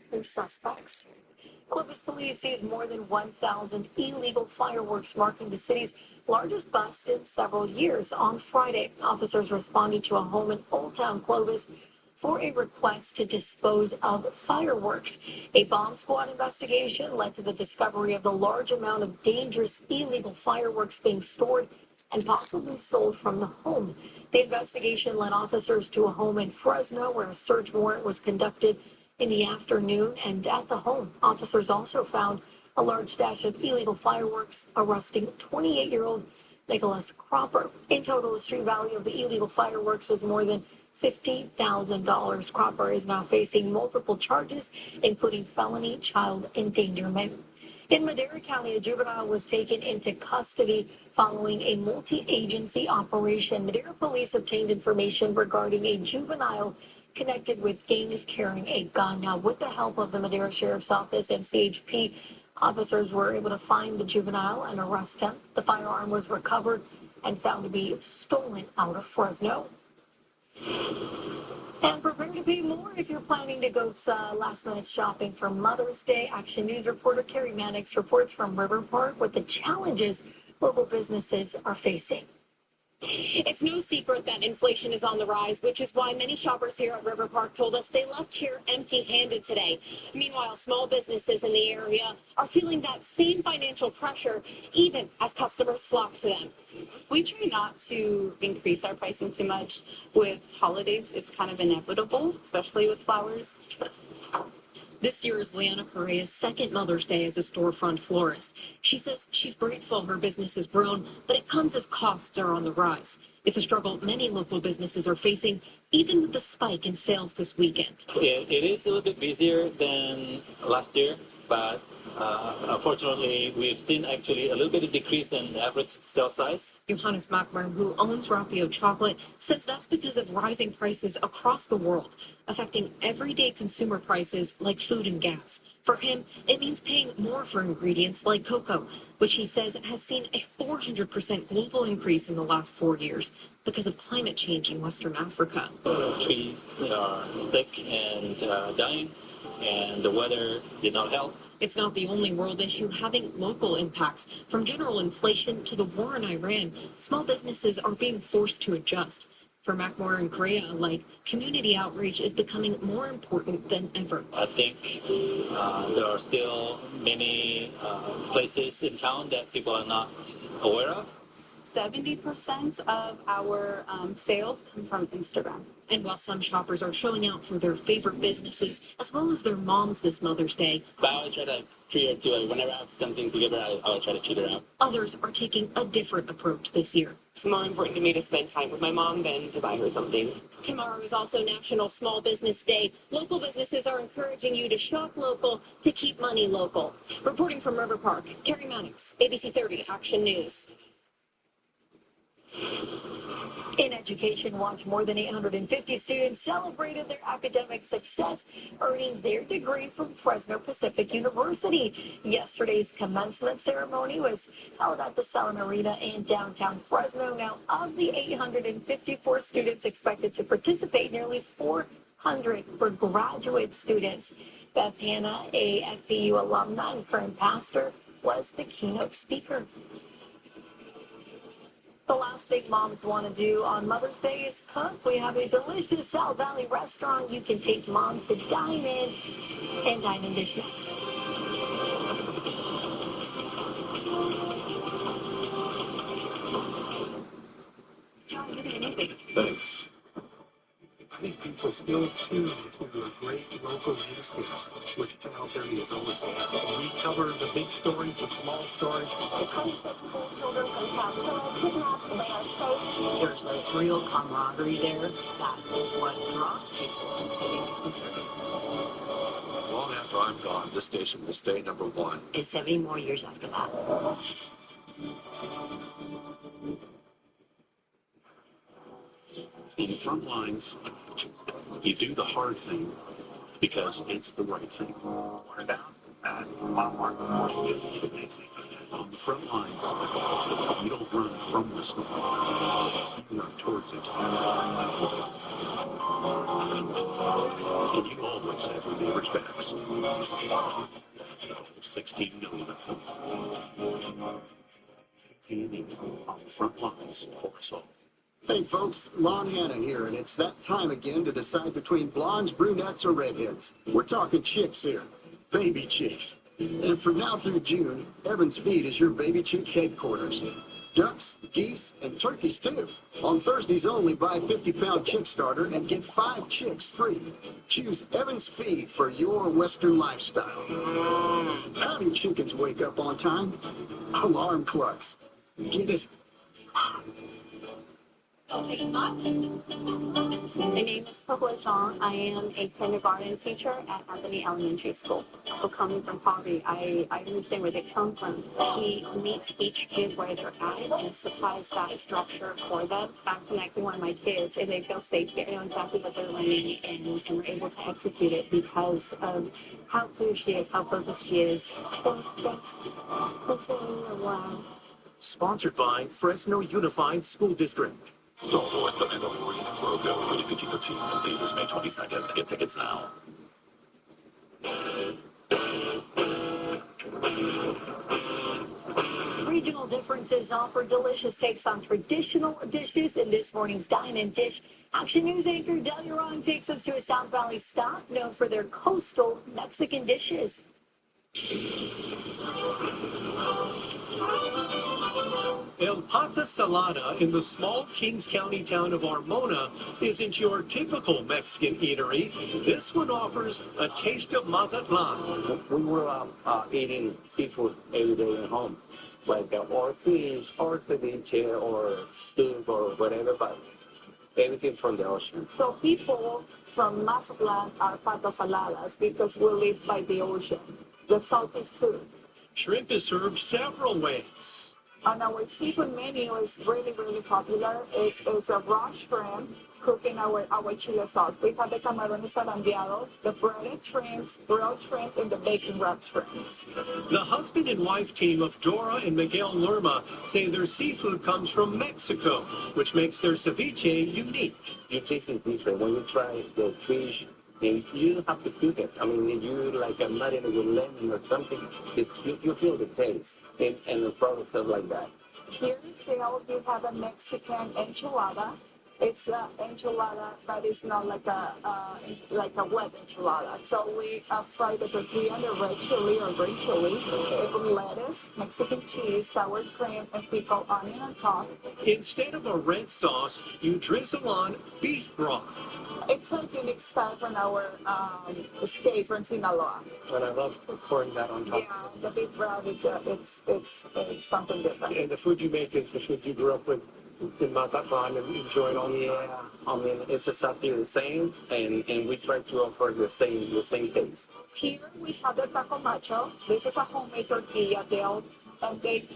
for suspects. Columbus police seized more than 1,000 illegal fireworks, marking the city's largest bust in several years. On Friday, officers responded to a home in Old Town Clovis for a request to dispose of fireworks. A bomb squad investigation led to the discovery of the large amount of dangerous illegal fireworks being stored and possibly sold from the home. The investigation led officers to a home in Fresno where a search warrant was conducted in the afternoon, and at the home, officers also found a large stash of illegal fireworks, arresting 28-year-old Nicholas Cropper. In total, the street value of the illegal fireworks was more than $50,000. Cropper is now facing multiple charges, including felony child endangerment. In Madera County, a juvenile was taken into custody following a multi-agency operation. Madera police obtained information regarding a juvenile connected with gangs carrying a gun. Now, with the help of the Madera Sheriff's Office and CHP, officers were able to find the juvenile and arrest him. The firearm was recovered and found to be stolen out of Fresno. And prepare to pay more if you're planning to go last-minute shopping for Mother's Day. Action News reporter Carrie Mannix reports from River Park with the challenges local businesses are facing. It's no secret that inflation is on the rise, which is why many shoppers here at River Park told us they left here empty-handed today. Meanwhile, small businesses in the area are feeling that same financial pressure, even as customers flock to them. We try not to increase our pricing too much. With holidays, it's kind of inevitable, especially with flowers. This year is Leanna Correa's second Mother's Day as a storefront florist. She says she's grateful her business has grown, but it comes as costs are on the rise. It's a struggle many local businesses are facing, even with the spike in sales this weekend. It is a little bit busier than last year, but unfortunately, we've seen actually a little bit of decrease in average sale size. Johannes Mackmer, who owns Rapio Chocolate, says that's because of rising prices across the world, affecting everyday consumer prices like food and gas. For him, it means paying more for ingredients like cocoa, which he says has seen a 400% global increase in the last 4 years because of climate change in Western Africa. Trees are sick and dying, and the weather did not help. It's not the only world issue having local impacts. From general inflation to the war in Iran, small businesses are being forced to adjust. For Mackmore and Correa alike, community outreach is becoming more important than ever. I think there are still many places in town that people are not aware of. 70% of our sales come from Instagram. And while some shoppers are showing out for their favorite businesses, as well as their moms this Mother's Day, But I always try to treat her too. Whenever I have something to give her, I always try to treat her out. others are taking a different approach this year. It's more important to me to spend time with my mom than to buy her something. Tomorrow is also National Small Business Day. Local businesses are encouraging you to shop local to keep money local. Reporting from River Park, Carrie Mannix, ABC 30 Action News. In Education Watch, more than 850 students celebrated their academic success, earning their degree from Fresno Pacific University. Yesterday's commencement ceremony was held at the Selland Arena in downtown Fresno. Now, of the 854 students expected to participate, nearly 400 were graduate students. Beth Hanna, a FPU alumni and current pastor, was the keynote speaker. The last thing moms want to do on Mother's Day is cook. We have a delicious South Valley restaurant you can take moms to dine in and dine in dishes. John, you did anything. Thanks. I think people still tune to the great local news feeds, which Channel 30 is always on. We cover the big stories, the small stories. The 26 school children from South Shore kidnapped, they are safe. There's a real camaraderie there. That is what draws people to ABC 30. Long after I'm gone, this station will stay number one. And 70 more years after that. In front lines, you do the hard thing because it's the right thing. We're down at Walmart. On the front lines, you don't run from the storm. You run towards it. And you always have your neighbor's backs. 16 million of them. Standing on the front lines for us all. Hey folks, Lon Hannon here, and it's that time again to decide between blondes, brunettes, or redheads. We're talking chicks here. Baby chicks. And from now through June, Evans Feed is your baby chick headquarters. Ducks, geese, and turkeys too. On Thursdays only, buy 50-pound chick starter and get 5 chicks free. Choose Evans Feed for your Western lifestyle. How do chickens wake up on time? Alarm clocks. Get it? My name is Pahua Zhang. I am a kindergarten teacher at Anthony Elementary School. So coming from poverty, I understand where they come from. He meets each kid where they're at and supplies that structure for them. I'm connecting one of my kids and they feel safe. They know exactly what they're learning and we're able to execute it because of how clear she is, how focused she is. Sponsored by Fresno Unified School District. Star Wars The Mandalorian and Grogu, rated PG-13, in theaters May 22nd. Get tickets now. Regional differences offer delicious takes on traditional dishes in this morning's Dine and Dish. Action News anchor Delia Ron takes us to a South Valley stop known for their coastal Mexican dishes. El Pata Salada in the small Kings County town of Armona isn't your typical Mexican eatery. This one offers a taste of Mazatlan. We were eating seafood every day at home, like or fish, or ceviche, or soup, or whatever, but everything from the ocean. So people from Mazatlan are pata saladas because we live by the ocean, the salty food. Shrimp is served several ways. And our seafood menu is really, really popular. It's a raw shrimp cooked in our chili sauce. We have the camarones zarandeados, the breaded shrimps, grilled shrimps, and the bacon wrapped shrimps. The husband and wife team of Dora and Miguel Lerma say their seafood comes from Mexico, which makes their ceviche unique. You taste it different when you try the fish. And you have to cook it. I mean, if you like marinate with lemon or something, you feel the taste and the product is like that. Here in Hill, you have a Mexican enchilada. It's an enchilada, but it's not like a wet enchilada. So we fry the tortilla, the red chili or green chili, with lettuce, Mexican cheese, sour cream, and pickled onion on top. Instead of a red sauce, you drizzle on beef broth. It's a unique style from our escape from Sinaloa. But I love pouring that on top. Yeah, the beef broth it's something different. And the food you make is the food you grew up with in Mazatlan and enjoyed all the time. Yeah, I mean, it's exactly the same, and we try to offer the same taste. Here we have the taco macho. This is a homemade tortilla dough, and we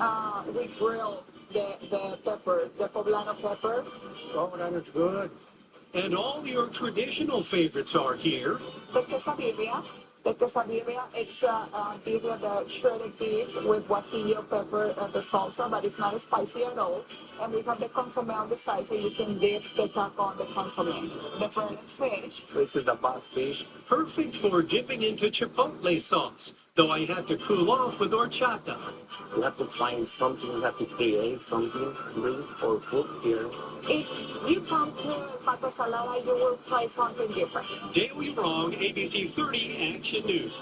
grill the pepper, the poblano pepper. Oh, that is good. And all your traditional favorites are here. The quesadilla. The quesadilla, it's birria, the shredded beef with guajillo pepper and the salsa, but it's not spicy at all. And we have the consomme on the side, so you can dip the taco on the consomme. The breaded fish. This is the bass fish. Perfect for dipping into chipotle sauce, though I had to cool off with horchata. You have to find something, you have to create something, drink or food here. If you come to Pata Salada, you will try something different. Daily Wrong, ABC 30 Action News.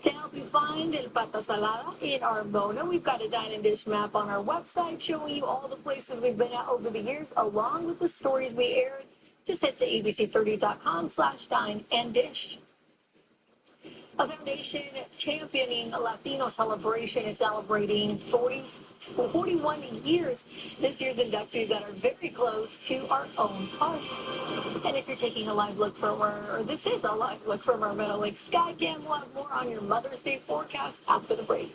To help you find El Pata Salada in Armona, we've got a Dine and Dish map on our website showing you all the places we've been at over the years, along with the stories we aired. Just head to abc30.com/dine and dish. A foundation championing Latino celebration is celebrating 41 years. This year's inductees that are very close to our own hearts. And if you're taking a live look from this is a live look from our Meadow Lake Skycam, we'll have more on your Mother's Day forecast after the break.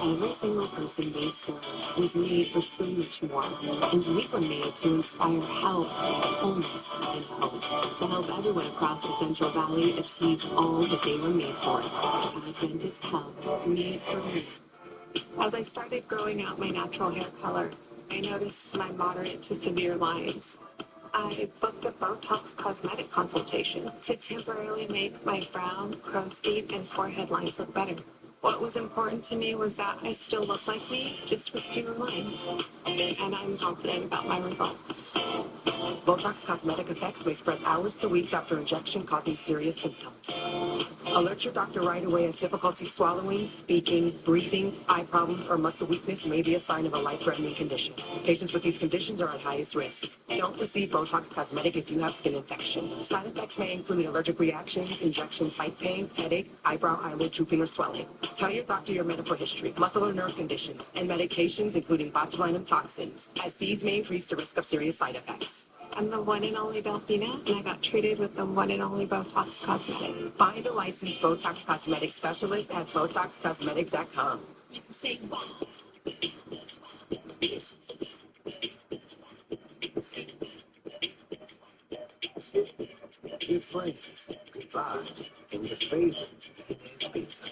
Every single person we serve was made for so much more, and we were made to inspire health, wholeness, and hope, to help everyone across the Central Valley achieve all that they were made for. Adventist Health, made for me. As I started growing out my natural hair color, I noticed my moderate to severe lines. I booked a Botox cosmetic consultation to temporarily make my brow, crow's feet, and forehead lines look better. What was important to me was that I still look like me, just with fewer lines. And I'm confident about my results. Botox cosmetic effects may spread hours to weeks after injection, causing serious symptoms. Alert your doctor right away as difficulty swallowing, speaking, breathing, eye problems, or muscle weakness may be a sign of a life-threatening condition. Patients with these conditions are at highest risk. Don't receive Botox cosmetic if you have skin infection. Side effects may include allergic reactions, injection site pain, headache, eyebrow, eyelid drooping, or swelling. Tell your doctor your medical history, muscle or nerve conditions, and medications including botulinum toxins, as these may increase the risk of serious side effects. I'm the one and only Delfina, and I got treated with the one and only Botox Cosmetic. Find a licensed Botox Cosmetic specialist at BotoxCosmetic.com. Say wow. Good friends, good vibes, and your favorite Inez Pizza.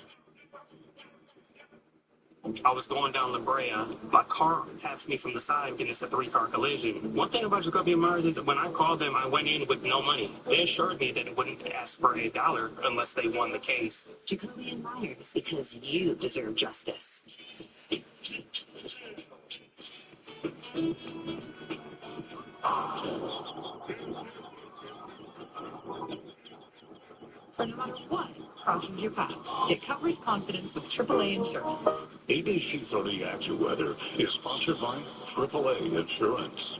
I was going down La Brea. My car taps me from the side, getting us a 3-car collision. One thing about Jacoby Myers is that when I called them, I went in with no money. They assured me that it wouldn't ask for $1 unless they won the case. Jacoby Myers, because you deserve justice. So no matter what crosses your path, get coverage confidence with AAA Insurance. ABC 30 AccuWeather is sponsored by AAA Insurance.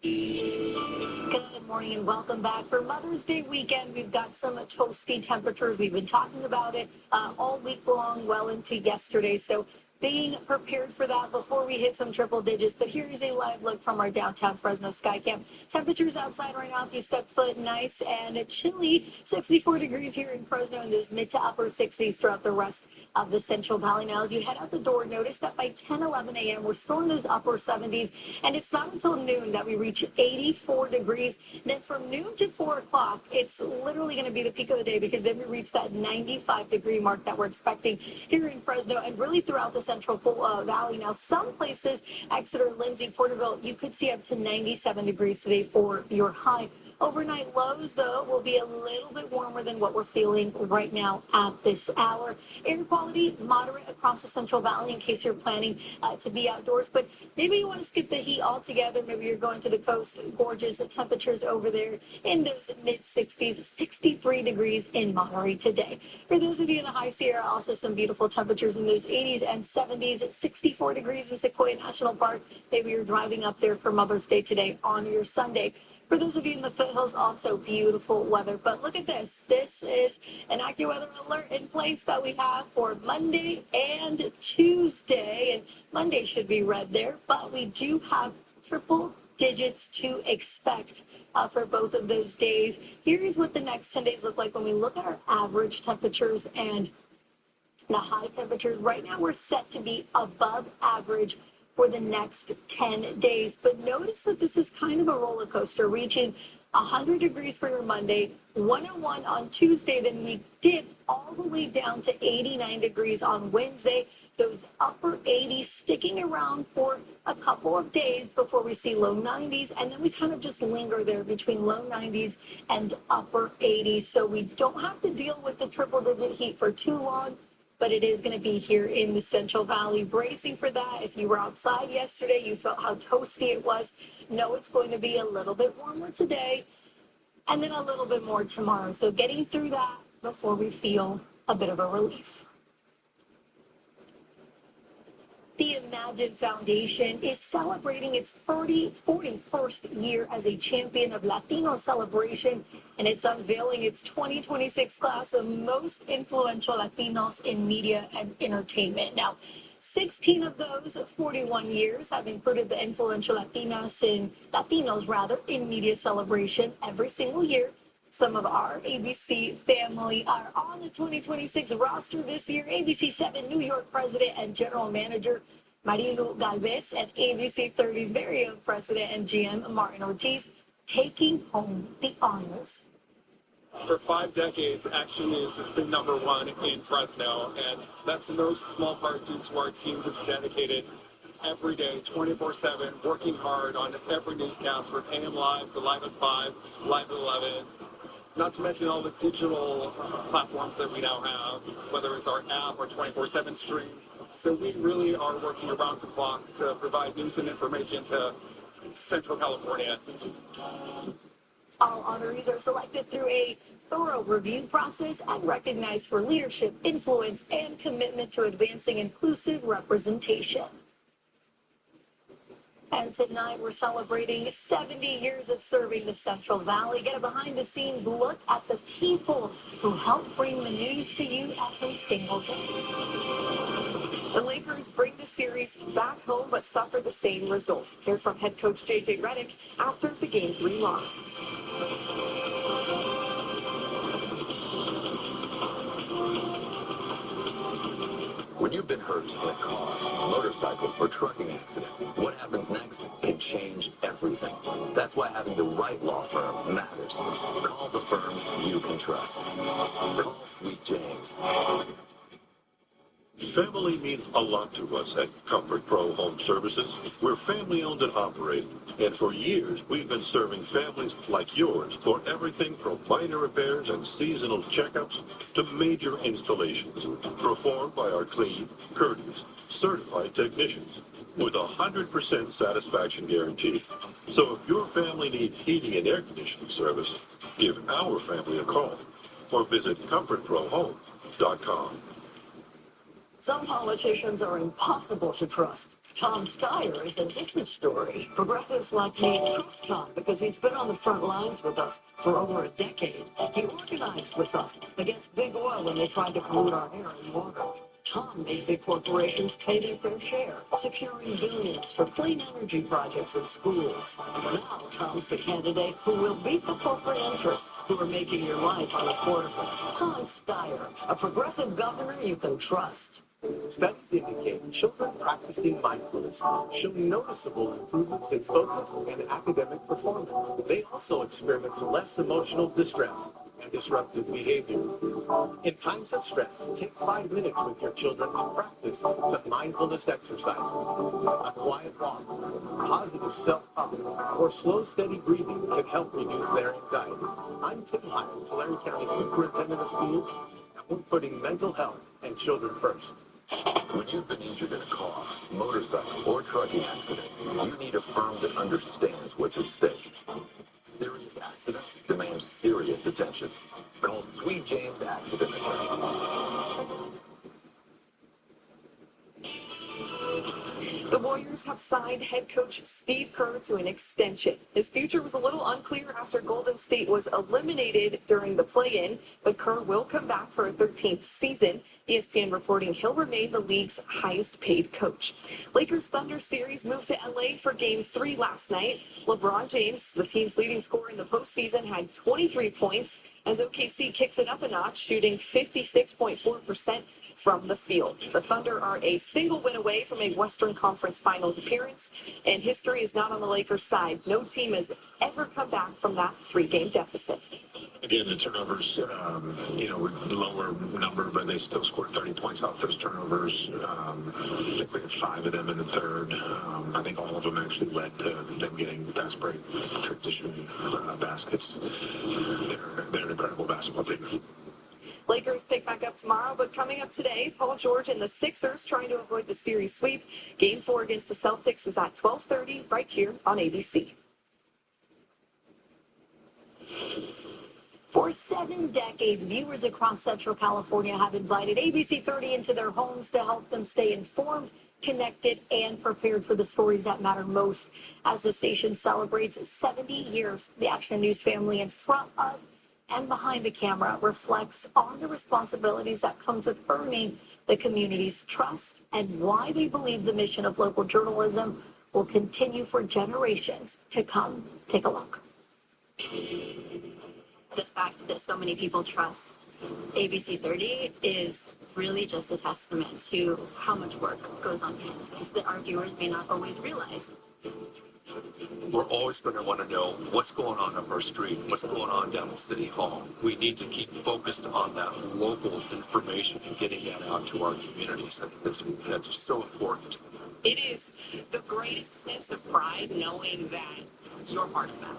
Good morning and welcome back. For Mother's Day weekend, we've got some toasty temperatures. We've been talking about it all week long, well into yesterday. So being prepared for that before we hit some triple digits. But here is a live look from our downtown Fresno Skycam. Temperatures outside right now, if you step foot, nice and chilly. 64 degrees here in Fresno, and those mid to upper 60s throughout the rest of the Central Valley. Now, as you head out the door, notice that by 10, 11 a.m., we're still in those upper 70s, and it's not until noon that we reach 84 degrees. Then from noon to 4 o'clock, it's literally going to be the peak of the day, because then we reach that 95-degree mark that we're expecting here in Fresno and really throughout the Central Valley. Now, some places, Exeter, Lindsay, Porterville, you could see up to 97 degrees today for your high. Overnight lows, though, will be a little bit warmer than what we're feeling right now at this hour. Air quality, moderate across the Central Valley in case you're planning to be outdoors. But maybe you want to skip the heat altogether. Maybe you're going to the coast. Gorgeous temperatures over there in those mid-60s, 63 degrees in Monterey today. For those of you in the High Sierra, also some beautiful temperatures in those 80s and 70s, 64 degrees in Sequoia National Park. Maybe you're driving up there for Mother's Day today on your Sunday. For those of you in the foothills, also beautiful weather. But look at this. This is an AccuWeather alert in place that we have for Monday and Tuesday. And Monday should be red there, but we do have triple digits to expect for both of those days. Here is what the next 10 days look like when we look at our average temperatures and the high temperatures. Right now, we're set to be above average for the next 10 days. But notice that this is kind of a roller coaster, reaching 100 degrees for your Monday, 101 on Tuesday, then we dip all the way down to 89 degrees on Wednesday. Those upper 80s sticking around for a couple of days before we see low 90s, and then we kind of just linger there between low 90s and upper 80s. So we don't have to deal with the triple-digit heat for too long, but it is going to be here in the Central Valley. Bracing for that. If you were outside yesterday, you felt how toasty it was. No, it's going to be a little bit warmer today and then a little bit more tomorrow. So getting through that before we feel a bit of a relief. The Imagine Foundation is celebrating its 41st year as a champion of Latino celebration, and it's unveiling its 2026 class of most influential Latinos in media and entertainment. Now, 16 of those 41 years have included the influential Latinos in media celebration every single year. Some of our ABC family are on the 2026 roster this year. ABC 7 New York President and General Manager Marilu Galvez and ABC 30's very own President and GM Martin Ortiz taking home the honors. For 5 decades, Action News has been #1 in Fresno, and that's in no small part due to our team who's dedicated every day, 24/7, working hard on every newscast from AM Live to Live at 5, Live at 11, not to mention all the digital platforms that we now have, whether it's our app or 24/7 stream. So we really are working around the clock to provide news and information to Central California. All honorees are selected through a thorough review process and recognized for leadership, influence, and commitment to advancing inclusive representation. And tonight we're celebrating 70 years of serving the Central Valley. Get a behind-the-scenes look at the people who help bring the news to you every single day. The Lakers bring the series back home but suffer the same result. Hear from head coach J.J. Redick after the Game 3 loss. When you've been hurt in a car, motorcycle, or trucking accident, what happens next can change everything. That's why having the right law firm matters. Call the firm you can trust. Call Sweet James. Family means a lot to us at Comfort Pro Home Services. We're family owned and operated, and for years we've been serving families like yours for everything from minor repairs and seasonal checkups to major installations, performed by our clean, courteous, certified technicians with a 100% satisfaction guarantee. So if your family needs heating and air conditioning service, give our family a call or visit ComfortProHome.com. Some politicians are impossible to trust. Tom Steyer is a different story. Progressives like me trust Tom because he's been on the front lines with us for over a decade. He organized with us against big oil when they tried to pollute our air and water. Tom made big corporations pay their fair share, securing billions for clean energy projects in schools. Now Tom's the candidate who will beat the corporate interests who are making your life unaffordable. Tom Steyer, a progressive governor you can trust. Studies indicate children practicing mindfulness show noticeable improvements in focus and academic performance. They also experience less emotional distress and disruptive behavior. In times of stress, take 5 minutes with your children to practice some mindfulness exercise. A quiet walk, positive self-talk, or slow, steady breathing can help reduce their anxiety. I'm Tim Hyatt, Tulare County Superintendent of Schools, and we're putting mental health and children first. When you've been injured in a car, motorcycle, or trucking accident, you need a firm that understands what's at stake. Serious accidents demand serious attention. Call Sweet James Accident Attorneys. The Warriors have signed head coach Steve Kerr to an extension. His future was a little unclear after Golden State was eliminated during the play-in, but Kerr will come back for a 13th season. ESPN reporting he'll remain the league's highest-paid coach. Lakers Thunder series moved to LA for Game 3 last night. LeBron James, the team's leading scorer in the postseason, had 23 points as OKC kicked it up a notch, shooting 56.4% from the field. The Thunder are a single win away from a Western Conference Finals appearance, and history is not on the Lakers' side. No team has ever come back from that 3-game deficit. Again, the turnovers, were lower number, but they still scored 30 points off those turnovers. I think we had 5 of them in the third. I think all of them actually led to them getting fast break transition baskets. They're an incredible basketball team. Lakers pick back up tomorrow, but coming up today, Paul George and the Sixers trying to avoid the series sweep. Game 4 against the Celtics is at 12:30 right here on ABC. For 7 decades, viewers across Central California have invited ABC 30 into their homes to help them stay informed, connected, and prepared for the stories that matter most. As the station celebrates 70 years, the Action News family in front of and behind the camera reflects on the responsibilities that comes with earning the community's trust and why they believe the mission of local journalism will continue for generations to come. Take a look. The fact that so many people trust ABC 30 is really just a testament to how much work goes on behind the scenes that our viewers may not always realize. We're always going to want to know what's going on up our street, what's going on down at City Hall. We need to keep focused on that local information and getting that out to our communities. I think that's so important. It is the greatest sense of pride knowing that you're part of that.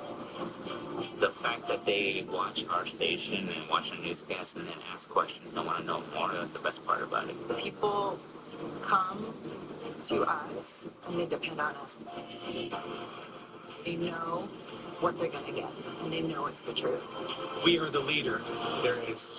The fact that they watch our station and watch our newscast and then ask questions and want to know more, that's the best part about it. People come to us and they depend on us. They know what they're going to get, and they know it's the truth. We are the leader. There is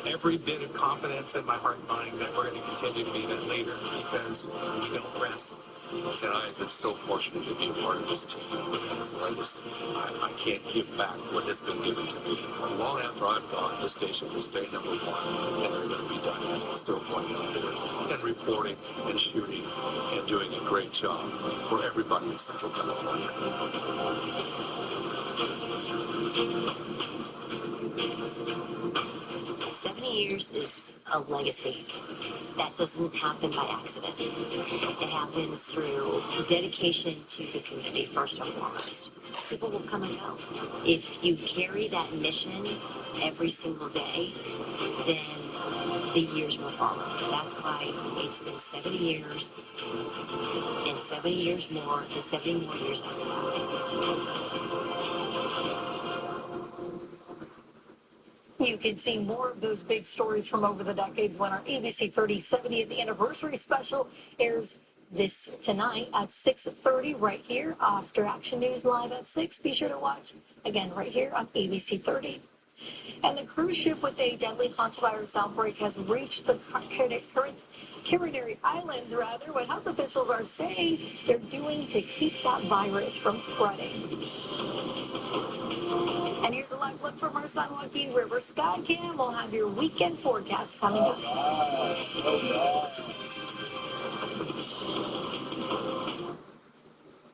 every bit of confidence in my heart and mind that we're going to continue to be that leader because we don't rest. And I have been so fortunate to be a part of this team. I can't give back what has been given to me. Long after I'm gone, this station will stay number one, and they're going to be done and still going out there and reporting and shooting and doing a great job for everybody in Central California. 70 years is a legacy. That doesn't happen by accident. It happens through dedication to the community, first and foremost. People will come and go. If you carry that mission every single day, then the years will follow. That's why it's been 70 years, and 70 years more, and 70 more years after that. You can see more of those big stories from over the decades when our ABC 30 70th anniversary special airs this tonight at 6:30 right here. After Action News live at 6. Be sure to watch again right here on ABC 30. And the cruise ship with a deadly hantavirus outbreak has reached the Canary Islands, what health officials are saying they're doing to keep that virus from spreading. And here's a live look from our San Joaquin River Skycam. We'll have your weekend forecast coming up.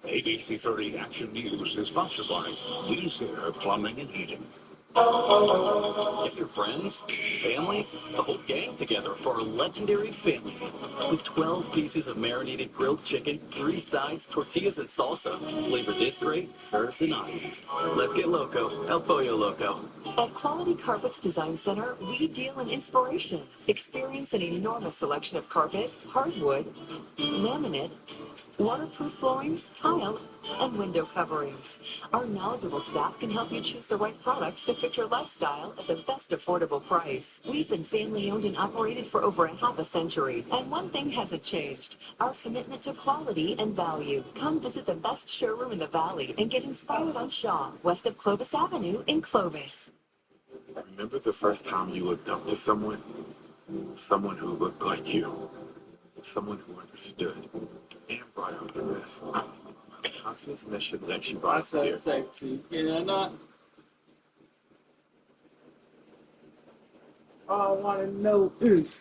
ABC 30 Action News is sponsored by Lee's Air Plumbing and Heating. Get your friends, family, the whole gang together for a legendary family meal. With 12 pieces of marinated grilled chicken, 3 sides, tortillas, and salsa. Flavor this great, serves an audience. Let's get loco. El Pollo Loco. At Quality Carpets Design Center, we deal in inspiration. Experience an enormous selection of carpet, hardwood, laminate, waterproof flooring, tile, and window coverings. Our knowledgeable staff can help you choose the right products to fit your lifestyle at the best affordable price. We've been family owned and operated for over a half a century, and one thing hasn't changed: our commitment to quality and value. Come visit the best showroom in the Valley and get inspired on Shaw, west of Clovis Avenue in Clovis. Remember the first time you looked up to someone? Someone who looked like you. Someone who understood and brought out the best. Casa's mission that she brought us here. All I want to know is